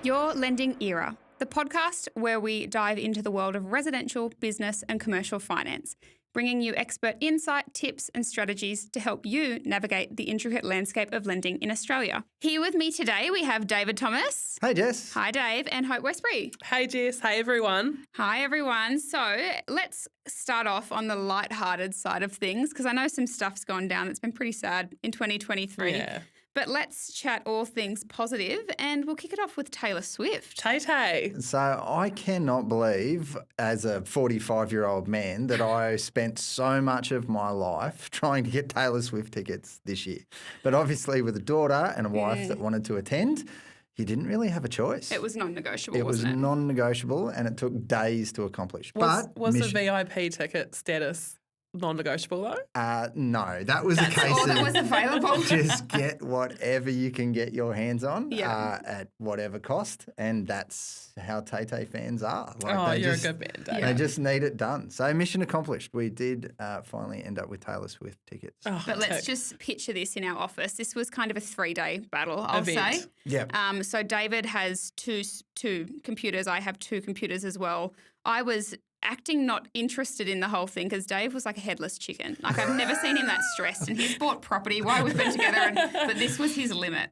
Your Lending Era, the podcast where we dive into the world of residential, business, and commercial finance, bringing you expert insight, tips, and strategies to help you navigate the intricate landscape of lending in Australia. Here with me today, we have David Thomas. Hey, Jess. Hi, Dave, and Hope Westbury. Hey, Jess. Hey, everyone. Hi, everyone. So let's start off on the lighthearted side of things, because I know some stuff's gone down that's been pretty sad in 2023. Yeah. But let's chat all things positive, and we'll kick it off with Taylor Swift. Tay. So I cannot believe, as a 45-year-old man, that I spent so much of my life trying to get Taylor Swift tickets this year. But obviously with a daughter and a wife that wanted to attend, you didn't really have a choice. It was non-negotiable, It was wasn't it? non-negotiable, and it took days to accomplish. Was the mission- VIP ticket status non-negotiable, though? No, that was a case all of that was available. just get whatever you can get your hands on Yeah. at whatever cost, and that's how Tay fans are. They you're just, a good man, Dave. They just need it done. So mission accomplished. We did finally end up with Taylor Swift tickets. Oh, But let's tick. just picture this in our office. This was kind of a 3-day battle, I'll Event. say. Yeah. So David has two computers. I have 2 computers as well. I was acting not interested in the whole thing because Dave was like a headless chicken. Like, I've never seen him that stressed, and he's bought property while we've been together, but this was his limit.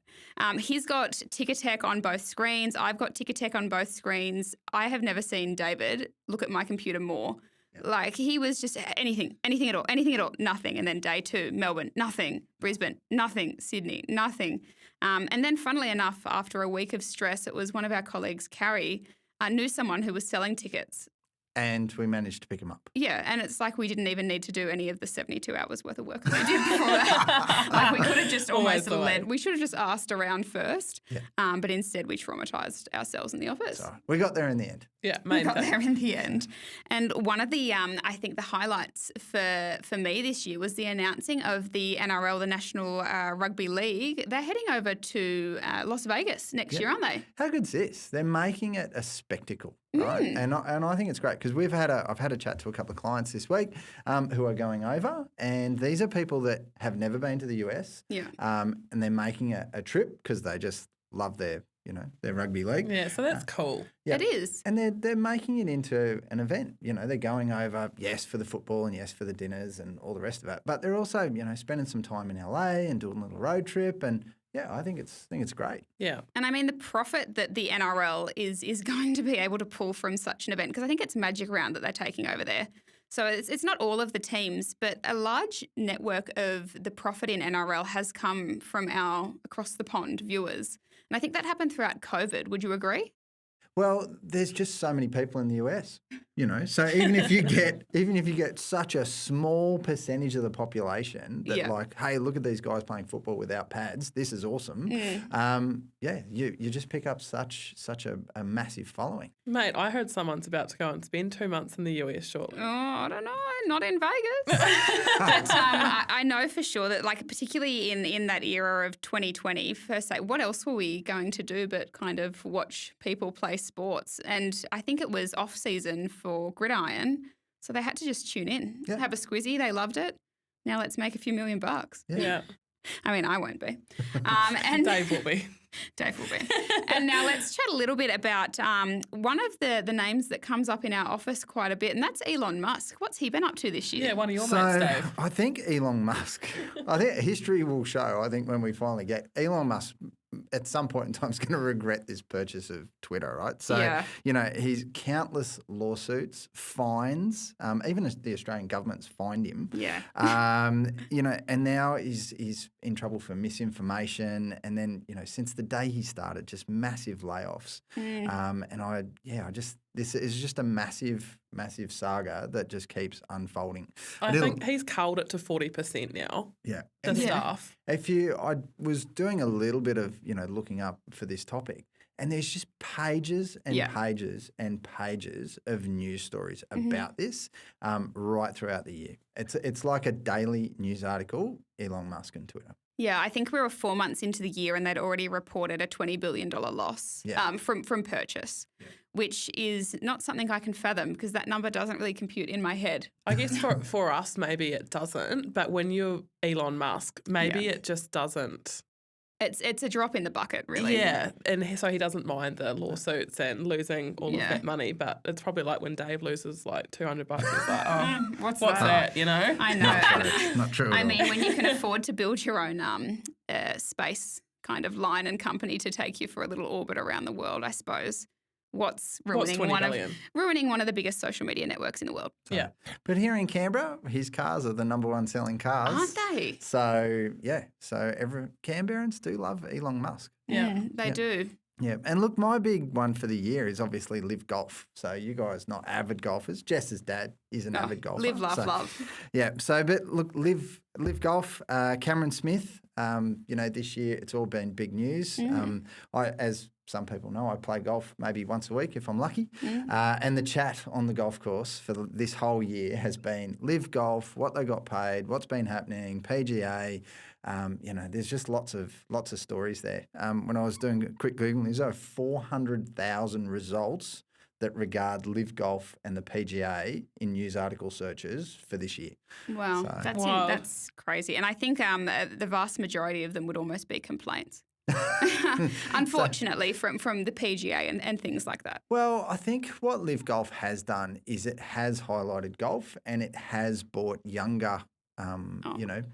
He's got Ticketek on both screens. I've got Ticketek on both screens. I have never seen David look at my computer more. Like, he was just anything at all, nothing. And then day 2, Melbourne, nothing. Brisbane, nothing. Sydney, nothing. And then funnily enough, after a week of stress, it was one of our colleagues, Carrie, knew someone who was selling tickets. And we managed to pick them up. Yeah, and it's like we didn't even need to do any of the 72 hours worth of work that we did before that. Like, we could have just Always almost the way. led. We should have just asked around first, but instead we traumatised ourselves in the office. So we got there in the end. Yeah, We main got thing. there in the end. And one of the, I think the highlights for me this year was the announcing of the NRL, the National Rugby League. They're heading over to Las Vegas next year, aren't they? How good's this? They're making it a spectacle, right? And I think it's great because I've had a chat to a couple of clients this week who are going over, and these are people that have never been to the US, Yeah. and they're making a trip because they just love their rugby league. Yeah, so that's cool. Yeah. It is. And they're making it into an event. They're going over, yes, for the football and yes, for the dinners and all the rest of it. But they're also, spending some time in LA and doing a little road trip. And yeah, I think it's great. Yeah. And I mean, the profit that the NRL is going to be able to pull from such an event, because I think it's Magic Round that they're taking over there. So it's not all of the teams, but a large network of the profit in NRL has come from our across the pond viewers. And I think that happened throughout COVID. Would you agree? Well, there's just so many people in the US, So even if you get such a small percentage of the population that like, hey, look at these guys playing football without pads. This is awesome. You just pick up such a massive following. Mate, I heard someone's about to go and spend 2 months in the US shortly. Oh, I don't know. Not in Vegas. But I know for sure that, like, particularly in that era of 2020, first, like, what else were we going to do but kind of watch people play sports? And I think it was off season for Gridiron, so they had to just tune in, have a squizzy. They loved it. Now let's make a few $1 million. Yeah. I mean, I won't be. And Dave will be. Dave will be. And now let's chat a little bit about one of the names that comes up in our office quite a bit, and that's Elon Musk. What's he been up to this year? Yeah, one of your mates, Dave. I think Elon Musk, I think history will show, I think when we finally get Elon Musk at some point in time is going to regret this purchase of Twitter, right? So, he's countless lawsuits, fines, even the Australian government's fined him. Yeah. And now he's in trouble for misinformation. And then, since the day he started, just massive layoffs. This is just a massive, massive saga that just keeps unfolding. I think he's culled it to 40% now. Yeah. The staff. I was doing a little bit of, looking up for this topic, and there's just pages and pages and pages of news stories about this right throughout the year. It's like a daily news article, Elon Musk and Twitter. Yeah, I think we were 4 months into the year and they'd already reported a $20 billion loss from purchase, which is not something I can fathom because that number doesn't really compute in my head. I guess for us, maybe it doesn't, but when you're Elon Musk, maybe it just doesn't It's a drop in the bucket, really. Yeah, and so he doesn't mind the lawsuits and losing all of that money, but it's probably like when Dave loses like $200, he's like, oh, what's that, you know? I know. Not true. I mean, when you can afford to build your own space kind of line and company to take you for a little orbit around the world, I suppose. What's ruining one of the biggest social media networks in the world? Yeah. But here in Canberra, his cars are the number one selling cars. Aren't they? So, yeah. So Canberrans do love Elon Musk. Yeah. They do. Yeah. And look, my big one for the year is obviously Live Golf. So you guys not avid golfers. Jess's dad is an avid golfer. Live, laugh, love. Yeah. So, but look, Live Golf, Cameron Smith, this year it's all been big news. As some people know, I play golf maybe once a week if I'm lucky. And the chat on the golf course for this whole year has been Live Golf, what they got paid, what's been happening, PGA. There's just lots of stories there. When I was doing a quick Googling, there's over 400,000 results that regard Live Golf and the PGA in news article searches for this year. Wow, that's crazy. And I think the vast majority of them would almost be complaints. Unfortunately, from the PGA and things like that. Well, I think what Live Golf has done is it has highlighted golf and it has brought younger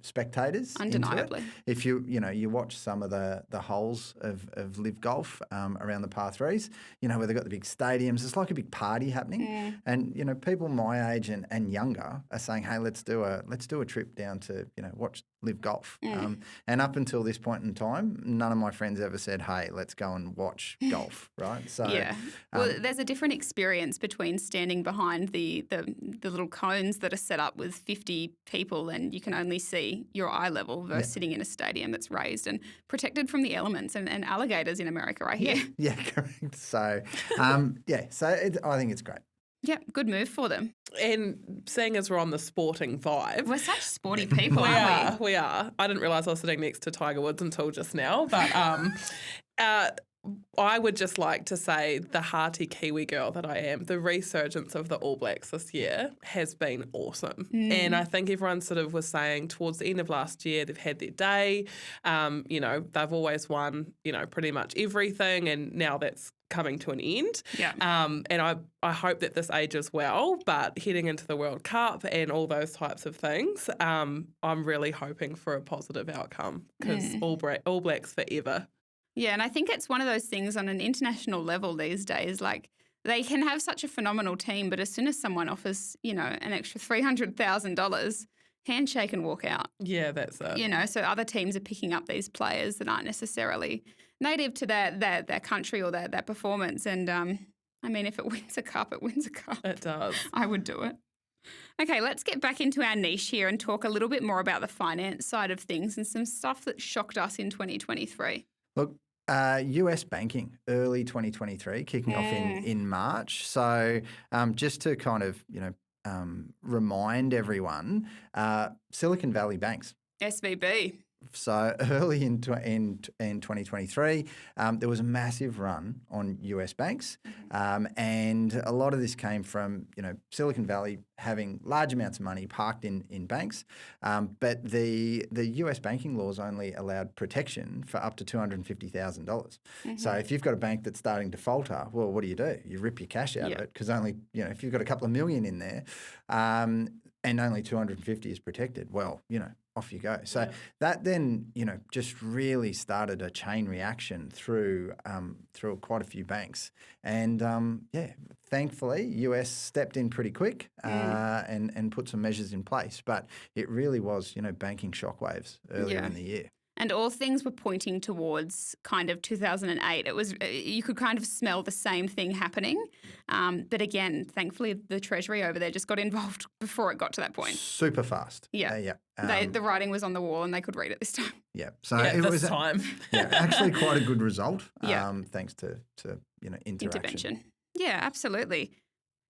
spectators. Undeniably. Into it. If you watch some of the holes of Live Golf around the par threes, where they've got the big stadiums, it's like a big party happening. And, people my age and younger are saying, hey, let's do a trip down to, watch Live Golf. And up until this point in time, none of my friends ever said, hey, let's go and watch golf, right? So yeah. Well, there's a different experience between standing behind the little cones that are set up with 50 people and you can only see your eye level versus sitting in a stadium that's raised and protected from the elements and alligators in America, I hear. Yeah, correct. So, I think it's great. Yeah, good move for them. And seeing as we're on the sporting vibe. We're such sporty people, aren't we? We are. I didn't realise I was sitting next to Tiger Woods until just now. But I would just like to say the hearty Kiwi girl that I am, the resurgence of the All Blacks this year has been awesome. And I think everyone sort of was saying towards the end of last year, they've had their day. They've always won, pretty much everything. And now that's coming to an end. Yeah. And I hope that this ages well, but heading into the World Cup and all those types of things, I'm really hoping for a positive outcome because All Blacks forever. Yeah, and I think it's one of those things on an international level these days, like they can have such a phenomenal team, but as soon as someone offers, an extra $300,000, handshake and walk out. Yeah, that's it. So other teams are picking up these players that aren't necessarily native to their country or their performance. And, if it wins a cup, it wins a cup. It does. I would do it. Okay, let's get back into our niche here and talk a little bit more about the finance side of things and some stuff that shocked us in 2023. Look, US banking, early 2023, kicking off in March. So just to kind of, remind everyone, Silicon Valley banks. SVB. So early in 2023, there was a massive run on US banks, and a lot of this came from Silicon Valley having large amounts of money parked in banks, but the US banking laws only allowed protection for up to $250,000. So if you've got a bank that's starting to falter, well, what do? You rip your cash out of it because only if you've got a couple of million in there, and only 250 is protected. Well, off you go. So that then, just really started a chain reaction through quite a few banks. And, thankfully, US stepped in pretty quick and put some measures in place. But it really was, banking shockwaves earlier in the year. And all things were pointing towards kind of 2008. It was you could kind of smell the same thing happening. But again, thankfully, the Treasury over there just got involved before it got to that point. Super fast. Yeah. The writing was on the wall and they could read it this time. Yeah. So it was time. Actually quite a good result. Thanks to intervention. Yeah, absolutely.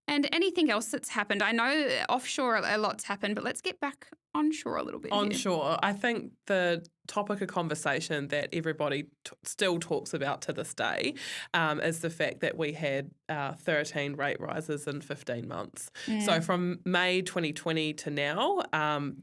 And anything else that's happened? I know offshore a lot's happened, but let's get back onshore a little bit. Onshore, I think the topic of conversation that everybody still talks about to this day is the fact that we had 13 rate rises in 15 months. So from May 2020 to now,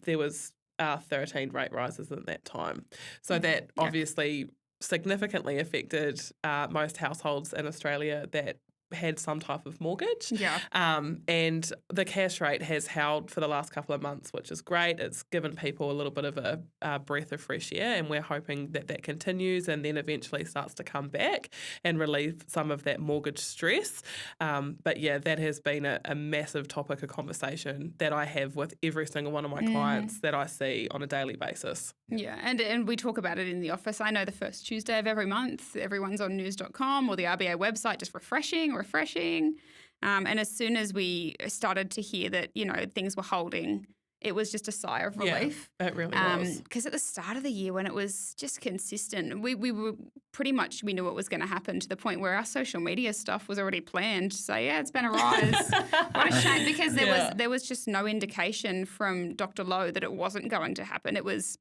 there was 13 rate rises in that time. So that obviously significantly affected most households in Australia that had some type of mortgage. Yeah. And the cash rate has held for the last couple of months, which is great. It's given people a little bit of a breath of fresh air, and we're hoping that that continues and then eventually starts to come back and relieve some of that mortgage stress. But yeah, that has been a massive topic of conversation that I have with every single one of my clients that I see on a daily basis. Yeah, and we talk about it in the office. I know the first Tuesday of every month, everyone's on news.com or the RBA website just refreshing. And as soon as we started to hear that, things were holding, it was just a sigh of relief. Yeah, it really was. Because at the start of the year when it was just consistent, we were pretty much, we knew what was going to happen to the point where our social media stuff was already planned. So yeah, it's been a rise. What a shame, because there was just no indication from Dr. Lowe that it wasn't going to happen. It was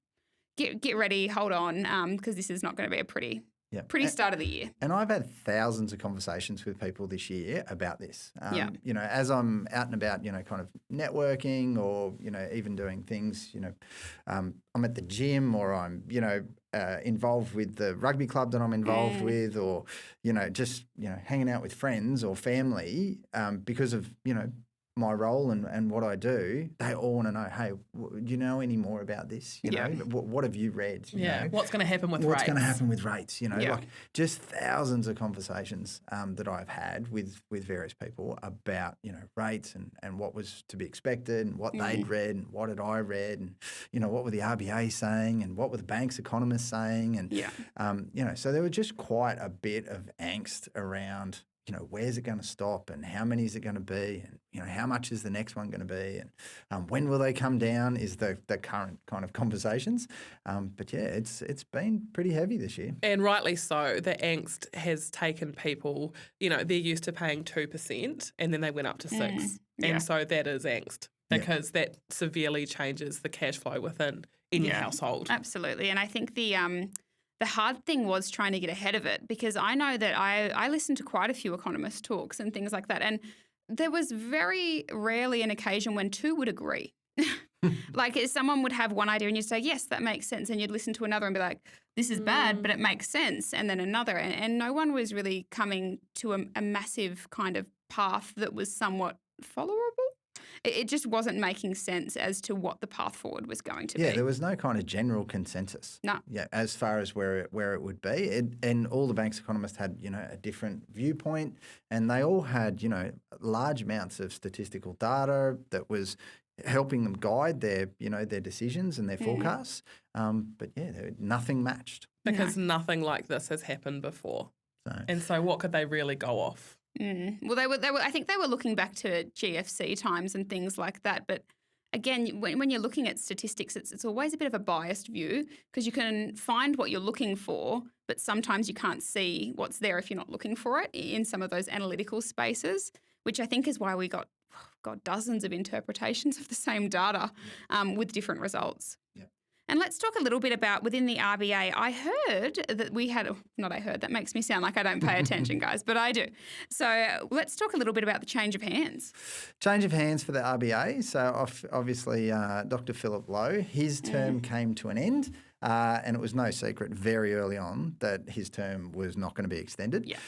get ready, hold on, because this is not going to be a pretty start of the year. And I've had thousands of conversations with people this year about this. Yeah. As I'm out and about, kind of networking or, even doing things, I'm at the gym or I'm, involved with the rugby club that I'm involved with or, just, hanging out with friends or family because of, my role and what I do, they all want to know, hey, do you know any more about this? What have you read? You know? What's going to happen with rates? What's going to happen with rates? Like just thousands of conversations that I've had with various people about, rates and what was to be expected and what they'd read and what had I read and, what were the RBA saying and what were the bank's economists saying? And, so there was just quite a bit of angst around, where's it going to stop and how many is it going to be and, how much is the next one going to be and when will they come down is the current kind of conversations. But yeah, it's been pretty heavy this year. And rightly so. The angst has taken people, they're used to paying 2% and then they went up to 6%. And so that is angst because that severely changes the cash flow within any household. Absolutely. And I think the hard thing was trying to get ahead of it, because I know that I listened to quite a few economist talks and things like that, and there was very rarely an occasion when two would agree. Like someone would have one idea and you'd say, yes, that makes sense, and you'd listen to another and be like, this is bad, but it makes sense, and then another. And no one was really coming to a massive kind of path that was somewhat followable. It just wasn't making sense as to what the path forward was going to be. Yeah, there was no kind of general consensus. No. Yeah, as far as where it would be. And all the bank's economists had, a different viewpoint, and they all had, large amounts of statistical data that was helping them guide their, their decisions and their forecasts. But yeah, nothing matched. Because nothing like this has happened before. And so what could they really go off? Well, they were. I think they were looking back to GFC times and things like that. But again, when you're looking at statistics, it's always a bit of a biased view, because you can find what you're looking for, but sometimes you can't see what's there if you're not looking for it in some of those analytical spaces, which I think is why we got dozens of interpretations of the same data with different results. Yeah. And let's talk a little bit about within the RBA. I heard that we had, that makes me sound like I don't pay attention, guys, but I do. So let's talk a little bit about the change of hands. Change of hands for the RBA. So obviously Dr. Philip Lowe, his term came to an end. And it was no secret very early on that his term was not going to be extended. Yeah.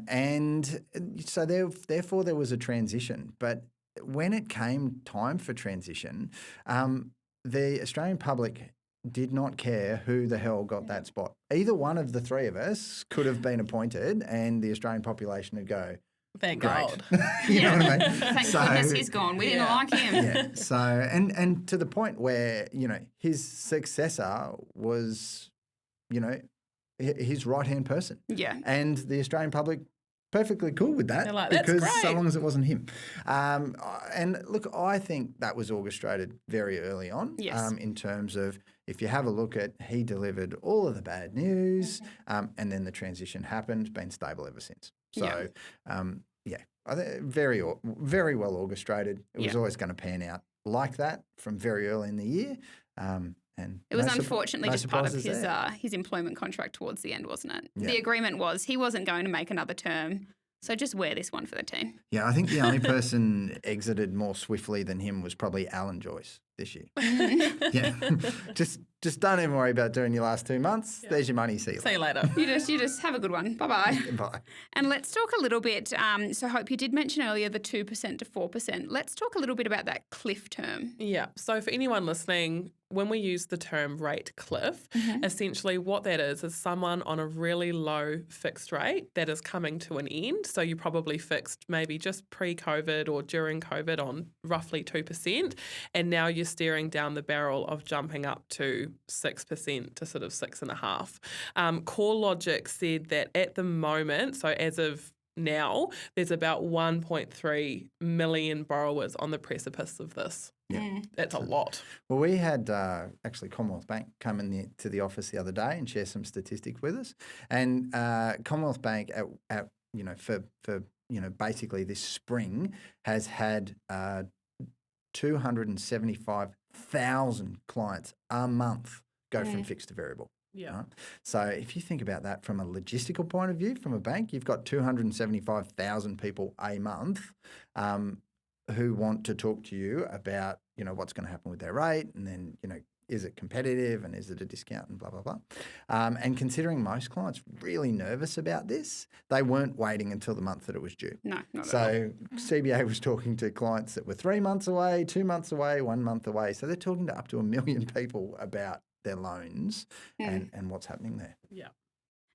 And so therefore there was a transition. But when it came time for transition, the Australian public did not care who the hell got that spot. Either one of the three of us could have been appointed and the Australian population would go, thank great. God. You know what I mean? Thank goodness he's gone. We didn't like him. Yeah. So, and to the point where, his successor was, his right-hand person. Yeah. And the Australian public perfectly cool with that, like, that's because great. so long as it wasn't him. And look, I think that was orchestrated very early on. Yes. In terms of, if you have a look at, he delivered all of the bad news, and then the transition happened, been stable ever since. So, I think very well orchestrated. It was always going to pan out like that from very early in the year. And it was unfortunately just part of his employment contract towards the end, wasn't it? Yeah. The agreement was he wasn't going to make another term, so just wear this one for the team. Yeah, I think the only person exited more swiftly than him was probably Alan Joyce, this year. Yeah. Just don't even worry about doing your last 2 months. There's your money. See you See later. you later. You just have a good one. Bye-bye. Bye. And let's talk a little bit, so Hope, you did mention earlier the 2% to 4%. Let's talk a little bit about that cliff term. Yeah. So for anyone listening, when we use the term rate cliff, essentially what that is someone on a really low fixed rate that is coming to an end. So you probably fixed maybe just pre-COVID or during COVID on roughly 2%, and now you're staring down the barrel of jumping up to 6% to sort of 6.5%. CoreLogic said that at the moment, so as of now, there's about 1.3 million borrowers on the precipice of this. Yeah. That's a lot. Well, we had actually Commonwealth Bank come to the office the other day and share some statistics with us. And Commonwealth Bank, for basically this spring, has had 275,000 clients a month go from fixed to variable. Yeah. Right? So if you think about that from a logistical point of view, from a bank, you've got 275,000 people a month who want to talk to you about, what's going to happen with their rate, and then, is it competitive and is it a discount and blah, blah, blah. And considering most clients really nervous about this, they weren't waiting until the month that it was due. No, not at all. So CBA was talking to clients that were 3 months away, 2 months away, 1 month away. So they're talking to up to 1 million people about their loans and what's happening there. Yeah.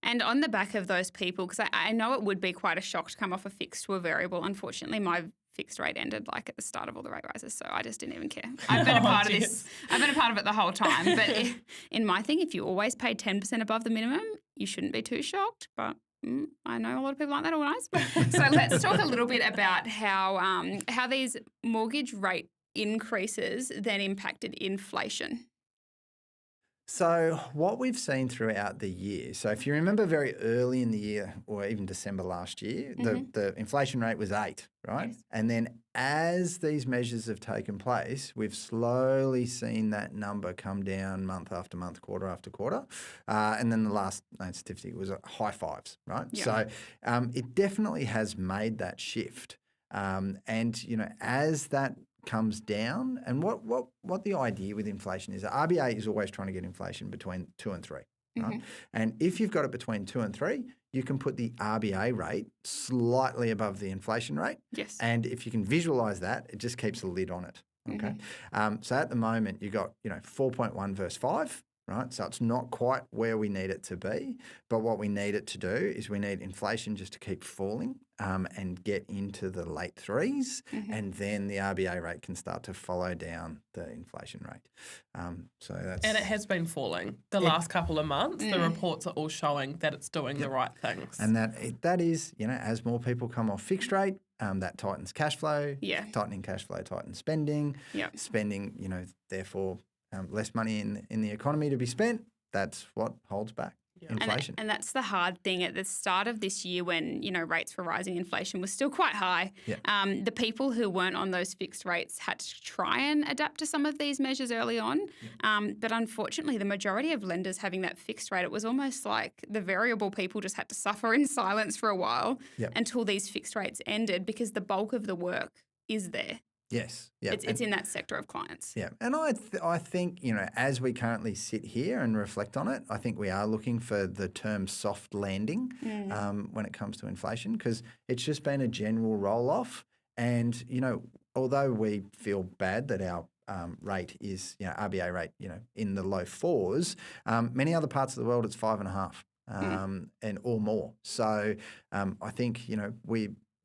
And on the back of those people, because I know it would be quite a shock to come off a fixed to a variable. Unfortunately, my fixed rate ended at the start of all the rate rises, so I just didn't even care. I've been a part of this. I've been a part of it the whole time. But in my thing, if you always paid 10% above the minimum, you shouldn't be too shocked. But I know a lot of people aren't that organised. So let's talk a little bit about how these mortgage rate increases then impacted inflation. So what we've seen throughout the year, so if you remember very early in the year or even December last year, the inflation rate was 8, right? Yes. And then as these measures have taken place, we've slowly seen that number come down month after month, quarter after quarter. And then the last statistic was high 5s, right? Yeah. So it definitely has made that shift. And, as that comes down, and what the idea with inflation is, the RBA is always trying to get inflation between 2 and 3, right? And if you've got it between 2 and 3, you can put the RBA rate slightly above the inflation rate. Yes. And if you can visualize that, it just keeps a lid on it. Okay. So at the moment, you got 4.1 versus 5. Right, so it's not quite where we need it to be, but what we need it to do is we need inflation just to keep falling and get into the late 3s, and then the RBA rate can start to follow down the inflation rate. And it has been falling the last couple of months. The reports are all showing that it's doing the right things. And that is, as more people come off fixed rate, that tightens cash flow. Yeah. Tightening cash flow tightens spending. Yeah. Spending, therefore. Less money in the economy to be spent, that's what holds back inflation. And that's the hard thing. At the start of this year when, rates were rising, inflation was still quite high. Yeah. The people who weren't on those fixed rates had to try and adapt to some of these measures early on. But unfortunately, the majority of lenders having that fixed rate, it was almost like the variable people just had to suffer in silence for a while until these fixed rates ended, because the bulk of the work is there. Yes. Yeah. It's in that sector of clients. Yeah. And I think, as we currently sit here and reflect on it, I think we are looking for the term soft landing when it comes to inflation, because it's just been a general roll-off. And, although we feel bad that our rate is, RBA rate, in the low 4s, many other parts of the world it's 5.5 and or more. So I think,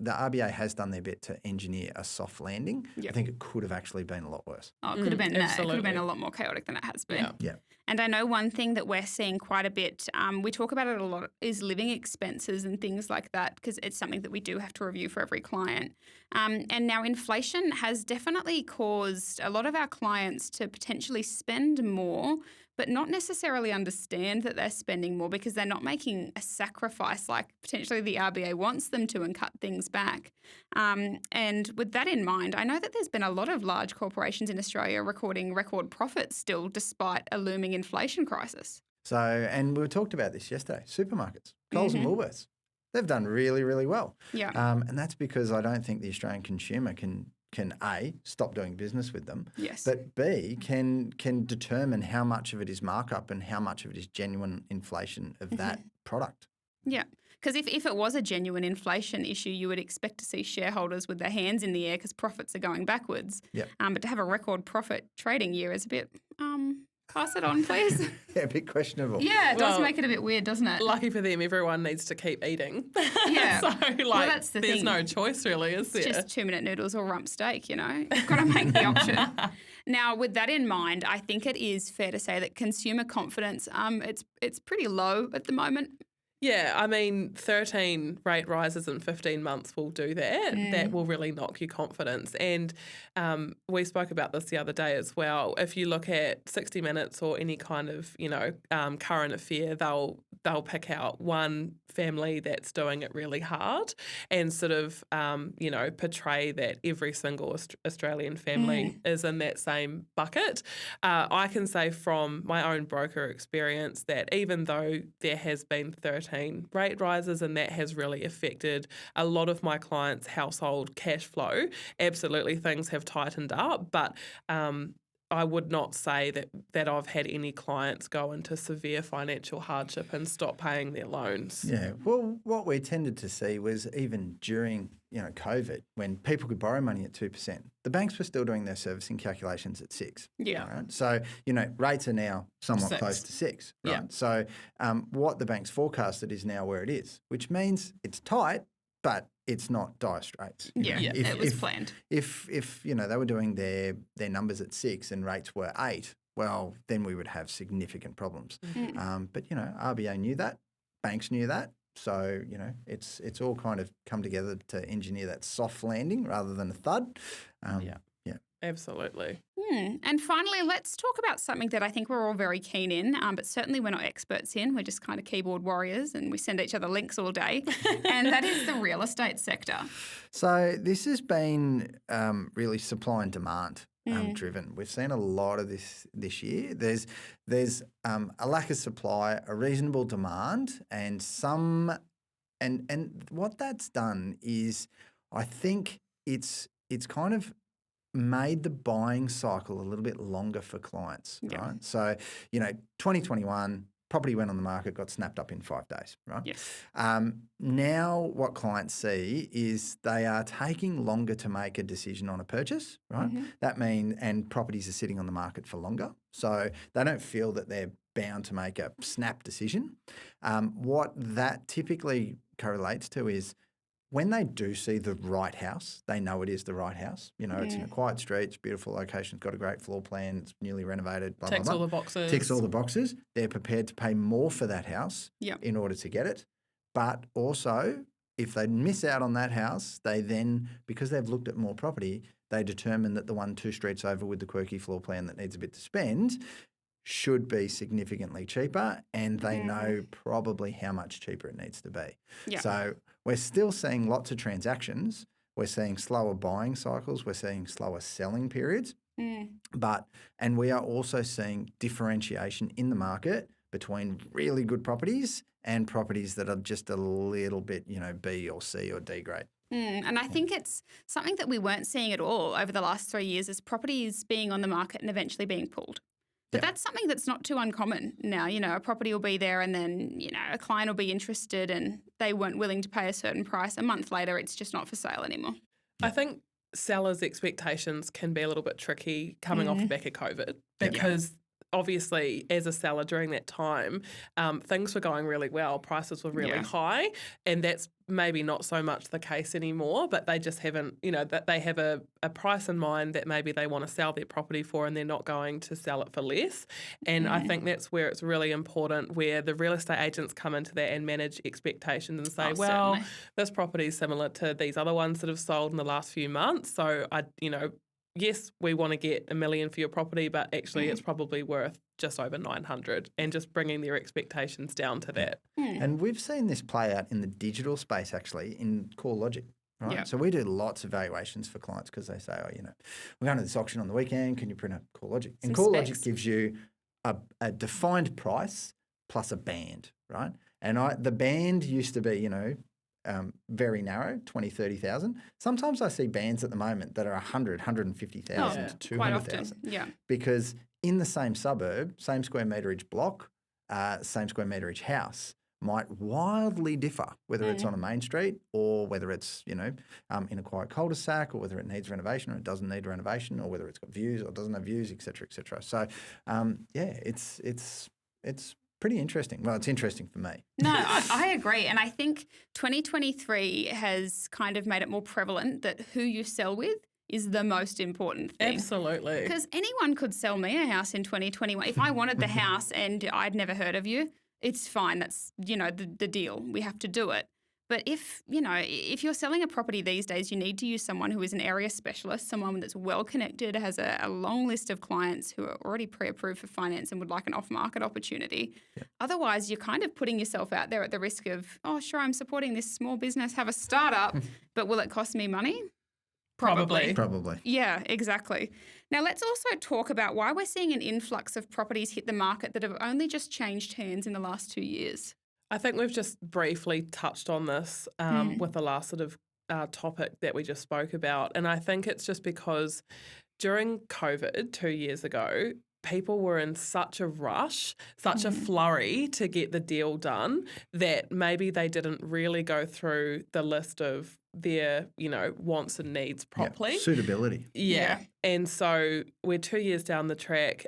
the RBA has done their bit to engineer a soft landing. I think it could have actually been a lot worse. Oh, it could have been that. It could have absolutely. been a lot more chaotic than it has been. Yeah. And I know one thing that we're seeing quite a bit, we talk about it a lot, is living expenses and things like that, because it's something that we do have to review for every client. And now inflation has definitely caused a lot of our clients to potentially spend more, but not necessarily understand that they're spending more because they're not making a sacrifice like potentially the RBA wants them to and cut things back. And with that in mind, I know that there's been a lot of large corporations in Australia recording record profits still despite a looming inflation crisis. So, and we talked about this yesterday, supermarkets, Coles and Woolworths, they've done really, really well. Yeah. And that's because I don't think the Australian consumer can can A, stop doing business with them, Yes. but B, can determine how much of it is markup and how much of it is genuine inflation of that product. Yeah. Because if it was a genuine inflation issue, you would expect to see shareholders with their hands in the air because profits are going backwards. Yep. But to have a record profit trading year is a bit, pass it on, please. Yeah, a bit questionable. Yeah, it does Well, make it a bit weird, doesn't it? Lucky for them, everyone needs to keep eating. Yeah. So, like, that's the there's thing. no choice really, is there? It's just 2-minute noodles or rump steak, you know. You've got to make the option. Now, with that in mind, I think it is fair to say that consumer confidence, it's pretty low at the moment. Yeah, I mean, 13 rate rises in 15 months will do that. Mm. That will really knock your confidence. And we spoke about this the other day as well. If you look at 60 Minutes or any kind of, current affair, they'll pick out one family that's doing it really hard and sort of, portray that every single Australian family is in that same bucket. I can say from my own broker experience that even though there has been 13 rate rises and that has really affected a lot of my clients' household cash flow, absolutely things have tightened up, but I would not say that I've had any clients go into severe financial hardship and stop paying their loans. Yeah. Well, what we tended to see was even during, COVID, when people could borrow money at 2%, the banks were still doing their servicing calculations at 6%. Yeah. Right? So, rates are now somewhat 6. close to 6%. Right? Yeah. So what the banks forecasted is now where it is, which means it's tight, but it's not dire straits. Yeah, it was planned. If they were doing their numbers at 6% and rates were 8%, well, then we would have significant problems. But RBA knew that, banks knew that, so it's all kind of come together to engineer that soft landing rather than a thud. Yeah. Absolutely. And finally, let's talk about something that I think we're all very keen in, but certainly we're not experts in. We're just kind of keyboard warriors and we send each other links all day. And that is the real estate sector. So this has been really supply and demand driven. We've seen a lot of this year. There's a lack of supply, a reasonable demand, and what that's done is, I think it's kind of made the buying cycle a little bit longer for clients, right? So, 2021, property went on the market, got snapped up in 5 days, right? Yes. Now what clients see is they are taking longer to make a decision on a purchase, right? That means, and properties are sitting on the market for longer. So they don't feel that they're bound to make a snap decision. What that typically correlates to is, when they do see the right house, they know it is the right house. It's in a quiet street, it's a beautiful location, it's got a great floor plan, it's newly renovated, blah, Ticks blah, blah. all the boxes. Ticks all the boxes. They're prepared to pay more for that house in order to get it. But also, if they miss out on that house, they then, because they've looked at more property, they determine that the one 2 streets over with the quirky floor plan that needs a bit to spend should be significantly cheaper, and they know probably how much cheaper it needs to be. Yeah. So we're still seeing lots of transactions. We're seeing slower buying cycles. We're seeing slower selling periods. And we are also seeing differentiation in the market between really good properties and properties that are just a little bit, B or C or D grade. And I think it's something that we weren't seeing at all over the last 3 years, is properties being on the market and eventually being pulled. But that's something that's not too uncommon now. A property will be there and then, a client will be interested and they weren't willing to pay a certain price. A month later, it's just not for sale anymore. I think sellers' expectations can be a little bit tricky coming off the back of COVID because obviously as a seller during that time, things were going really well, prices were really high, and that's maybe not so much the case anymore, but they just haven't, that they have a price in mind that maybe they want to sell their property for and they're not going to sell it for less. And I think that's where it's really important, where the real estate agents come into that and manage expectations and say, certainly. this property is similar to these other ones that have sold in the last few months. So yes, we want to get $1 million for your property, but actually it's probably worth just over 900, and just bringing their expectations down to that. And we've seen this play out in the digital space, actually, in CoreLogic. Right. Yeah. So we do lots of valuations for clients because they say, we're going to this auction on the weekend. Can you print a CoreLogic? And CoreLogic gives you a defined price plus a band, right? And the band used to be, very narrow, 20, 30,000. Sometimes I see bands at the moment that are 100, 150,000 to Quite often, 200,000. yeah. Because in the same suburb, same square meterage block, same square meterage house might wildly differ, whether it's on a main street or whether it's, in a quiet cul-de-sac, or whether it needs renovation or it doesn't need renovation, or whether it's got views or doesn't have views, et cetera, et cetera. So, it's pretty interesting. Well, it's interesting for me. No, I agree. And I think 2023 has kind of made it more prevalent that who you sell with is the most important thing. Absolutely. Because anyone could sell me a house in 2021. If I wanted the house and I'd never heard of you, it's fine. That's, the deal. We have to do it. But if you're selling a property these days, you need to use someone who is an area specialist, someone that's well connected, has a long list of clients who are already pre-approved for finance and would like an off-market opportunity. Yeah. Otherwise, you're kind of putting yourself out there at the risk of, oh, sure, I'm supporting this small business, have a startup, but will it cost me money? Probably. Yeah, exactly. Now, let's also talk about why we're seeing an influx of properties hit the market that have only just changed hands in the last 2 years. I think we've just briefly touched on this with the last sort of topic that we just spoke about. And I think it's just because during COVID 2 years ago, people were in such a rush, such a flurry to get the deal done that maybe they didn't really go through the list of their, wants and needs properly. Yeah, suitability. Yeah. And so we're 2 years down the track.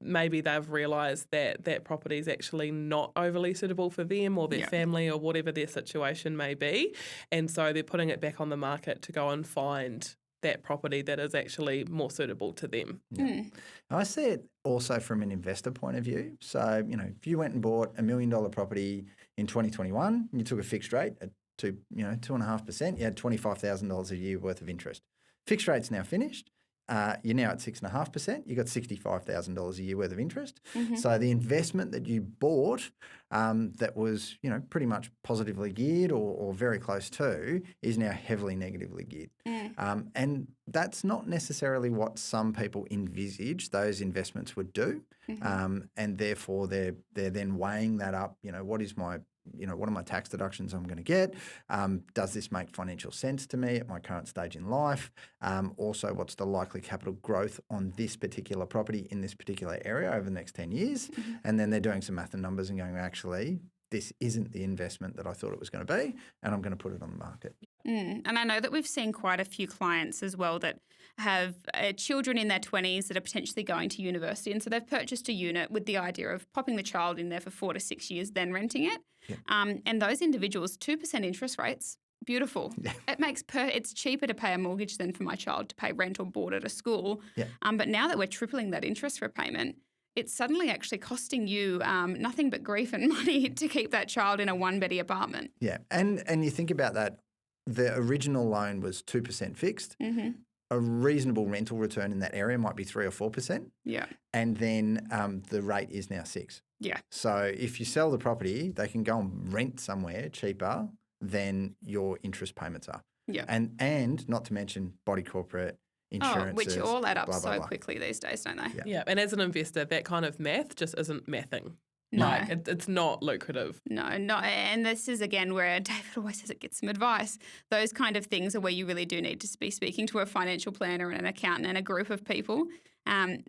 Maybe they've realised that that property is actually not overly suitable for them or their family or whatever their situation may be. And so they're putting it back on the market to go and find that property that is actually more suitable to them. Yeah. I see it also from an investor point of view. So, if you went and bought $1 million property in 2021 and you took a fixed rate at 2.5%, you had $25,000 a year worth of interest. Fixed rate's now finished. You're now at 6.5%. You got $65,000 a year worth of interest. So the investment that you bought that was, pretty much positively geared or very close to is now heavily negatively geared. And that's not necessarily what some people envisage those investments would do. And therefore they're then weighing that up. What is my what are my tax deductions I'm going to get? Does this make financial sense to me at my current stage in life? Also, what's the likely capital growth on this particular property in this particular area over the next 10 years? And then they're doing some math and numbers and going, actually, this isn't the investment that I thought it was going to be, and I'm going to put it on the market. And I know that we've seen quite a few clients as well that have children in their 20s that are potentially going to university. And so they've purchased a unit with the idea of popping the child in there for 4 to 6 years, then renting it. Yeah. And those individuals, 2% interest rates, beautiful. Yeah. It makes it's cheaper to pay a mortgage than for my child to pay rent or board at a school. Yeah. But now that we're tripling that interest repayment, it's suddenly actually costing you nothing but grief and money to keep that child in a one-beddy apartment. Yeah, and you think about that, the original loan was 2% fixed. A reasonable rental return in that area might be 3 or 4%. Yeah. And then the rate is now 6. Yeah. So if you sell the property, they can go and rent somewhere cheaper than your interest payments are. Yeah. And not to mention body corporate, insurances. Which all add up blah, blah, so blah. quickly these days, don't they? Yeah. And as an investor, that kind of math just isn't mathing. No. Like, it's not lucrative. No. And this is, again, where David always says get some advice. Those kind of things are where you really do need to be speaking to a financial planner and an accountant and a group of people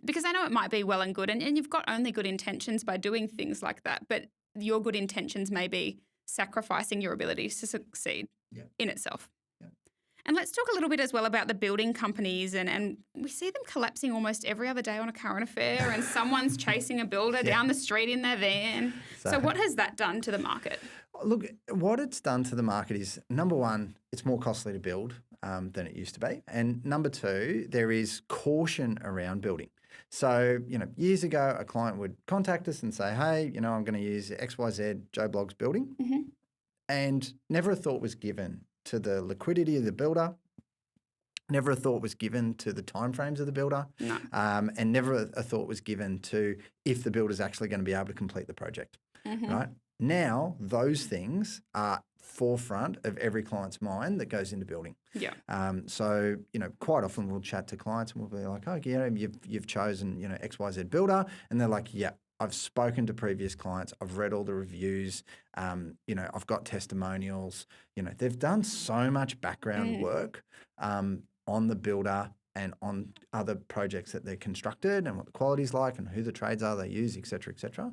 because I know it might be well and good and you've got only good intentions by doing things like that, but your good intentions may be sacrificing your ability to succeed in itself. And let's talk a little bit as well about the building companies and we see them collapsing almost every other day on a current affair and someone's chasing a builder down the street in their van. So what has that done to the market? Look, what it's done to the market is, number one, it's more costly to build than it used to be. And number two, there is caution around building. So, years ago, a client would contact us and say, hey, I'm going to use XYZ Joe Bloggs building. And never a thought was given to the liquidity of the builder, never a thought was given to the timeframes of the builder, and never a thought was given to if the builder's actually going to be able to complete the project, right? Now, those things are forefront of every client's mind that goes into building. Yeah. So, quite often we'll chat to clients and we'll be like, oh, you've chosen, XYZ builder. And they're like, yeah, I've spoken to previous clients. I've read all the reviews. I've got testimonials. They've done so much background work on the builder and on other projects that they're constructed and what the quality's like and who the trades are they use, et cetera, et cetera.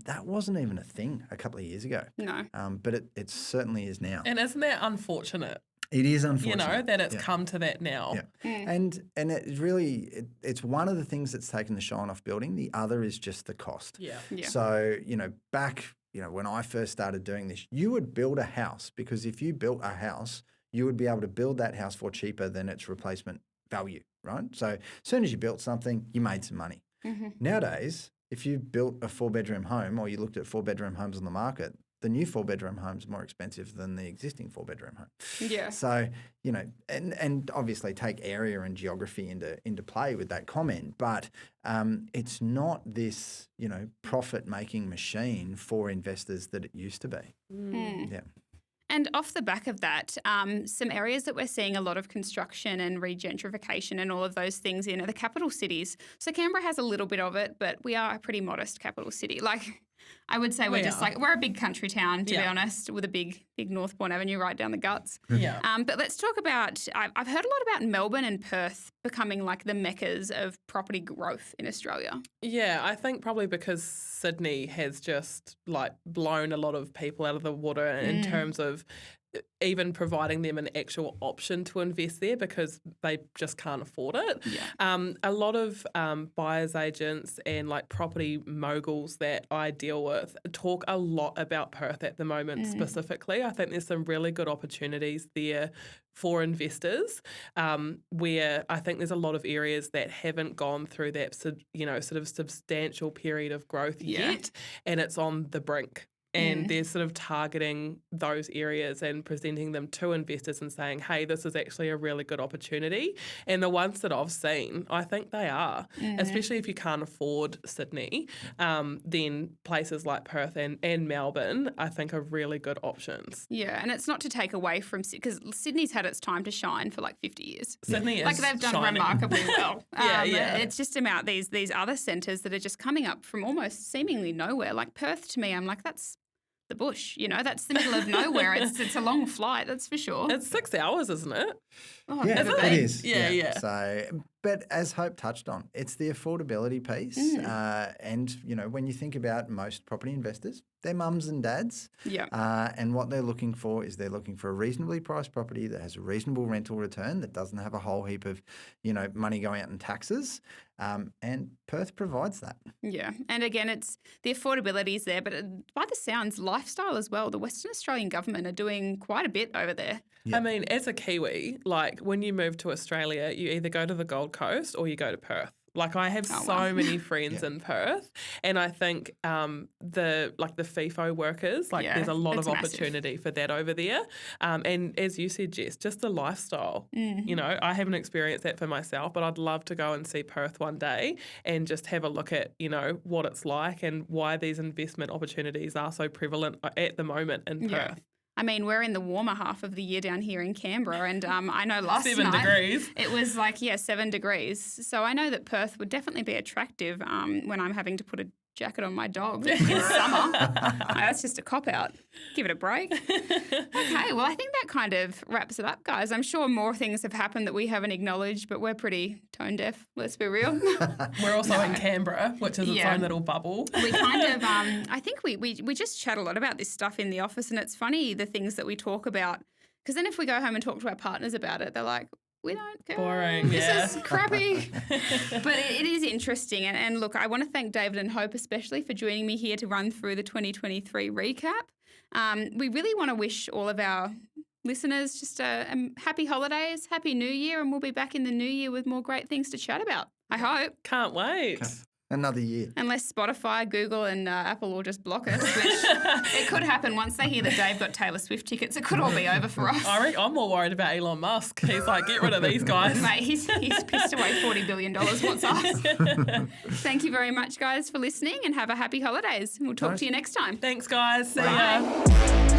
That wasn't even a thing a couple of years ago. No. But it certainly is now. And isn't that unfortunate? It is unfortunate. That it's come to that now. Yeah. And it really, it's one of the things that's taken the shine off building. The other is just the cost. Yeah. So, back, when I first started doing this, you would build a house because if you built a house, you would be able to build that house for cheaper than its replacement value, right? So as soon as you built something, you made some money. Nowadays, if you built a 4-bedroom home or you looked at 4-bedroom homes on the market, the new 4-bedroom home is more expensive than the existing 4-bedroom home. Yeah. So, and obviously take area and geography into play with that comment, but it's not this, profit-making machine for investors that it used to be. Yeah. And off the back of that, some areas that we're seeing a lot of construction and regentrification and all of those things in are the capital cities. So Canberra has a little bit of it, but we are a pretty modest capital city. Like, I would say we're a big country town, to be honest, with a big Northbourne Avenue right down the guts. Yeah. But let's talk about, I've heard a lot about Melbourne and Perth becoming like the meccas of property growth in Australia. Yeah, I think probably because Sydney has just blown a lot of people out of the water in terms of even providing them an actual option to invest there because they just can't afford it. Yeah. A lot of buyers agents and property moguls that I deal with talk a lot about Perth at the moment specifically. I think there's some really good opportunities there for investors where I think there's a lot of areas that haven't gone through that sort of substantial period of growth yet, and it's on the brink. And they're sort of targeting those areas and presenting them to investors and saying, hey, this is actually a really good opportunity. And the ones that I've seen, I think they are, especially if you can't afford Sydney, then places like Perth and Melbourne, I think are really good options. Yeah, and it's not to take away from, because Sydney's had its time to shine for 50 years. Sydney is they've done shining remarkably well. It's just about these other centres that are just coming up from almost seemingly nowhere. Like Perth to me, I'm like, that's the bush, that's the middle of nowhere. It's a long flight, that's for sure. It's 6 hours, isn't it? Oh, yeah, it is. Yeah. So, but as Hope touched on, it's the affordability piece. And, when you think about most property investors, they're mums and dads. Yeah. And what they're looking for is they're looking for a reasonably priced property that has a reasonable rental return that doesn't have a whole heap of, money going out in taxes. And Perth provides that. Yeah. And again, it's the affordability is there, but by the sounds, lifestyle as well. The Western Australian government are doing quite a bit over there. Yeah. I mean, as a Kiwi, when you move to Australia, you either go to the Gold Coast or you go to Perth. I have so many friends in Perth, and I think the FIFO workers, there's a lot of opportunity for that over there. And as you said, Jess, just the lifestyle. I haven't experienced that for myself, but I'd love to go and see Perth one day and just have a look at, what it's like and why these investment opportunities are so prevalent at the moment in Perth. I mean, we're in the warmer half of the year down here in Canberra, and I know last 7 night degrees. It was 7 degrees. So I know that Perth would definitely be attractive when I'm having to put a jacket on my dog in summer. That's just a cop-out. Give it a break. Okay, well, I think that kind of wraps it up, guys. I'm sure more things have happened that we haven't acknowledged, but we're pretty tone-deaf, let's be real. We're also in Canberra, which is its own little bubble. We kind of, I think we just chat a lot about this stuff in the office, and it's funny the things that we talk about, because then if we go home and talk to our partners about it, they're like, we don't care. Boring, This is crappy. But it is interesting. And look, I want to thank David and Hope especially for joining me here to run through the 2023 recap. We really want to wish all of our listeners just a happy holidays, happy new year, and we'll be back in the new year with more great things to chat about. I hope. Can't wait. Another year. Unless Spotify, Google and Apple will just block us, which it could happen once they hear that Dave got Taylor Swift tickets. It could all be over for us. I'm more worried about Elon Musk. He's like, get rid of these guys. Mate, he's pissed away $40 billion. What's us? Thank you very much, guys, for listening, and have a happy holidays. We'll talk to you next time. Thanks, guys. See Bye. ya.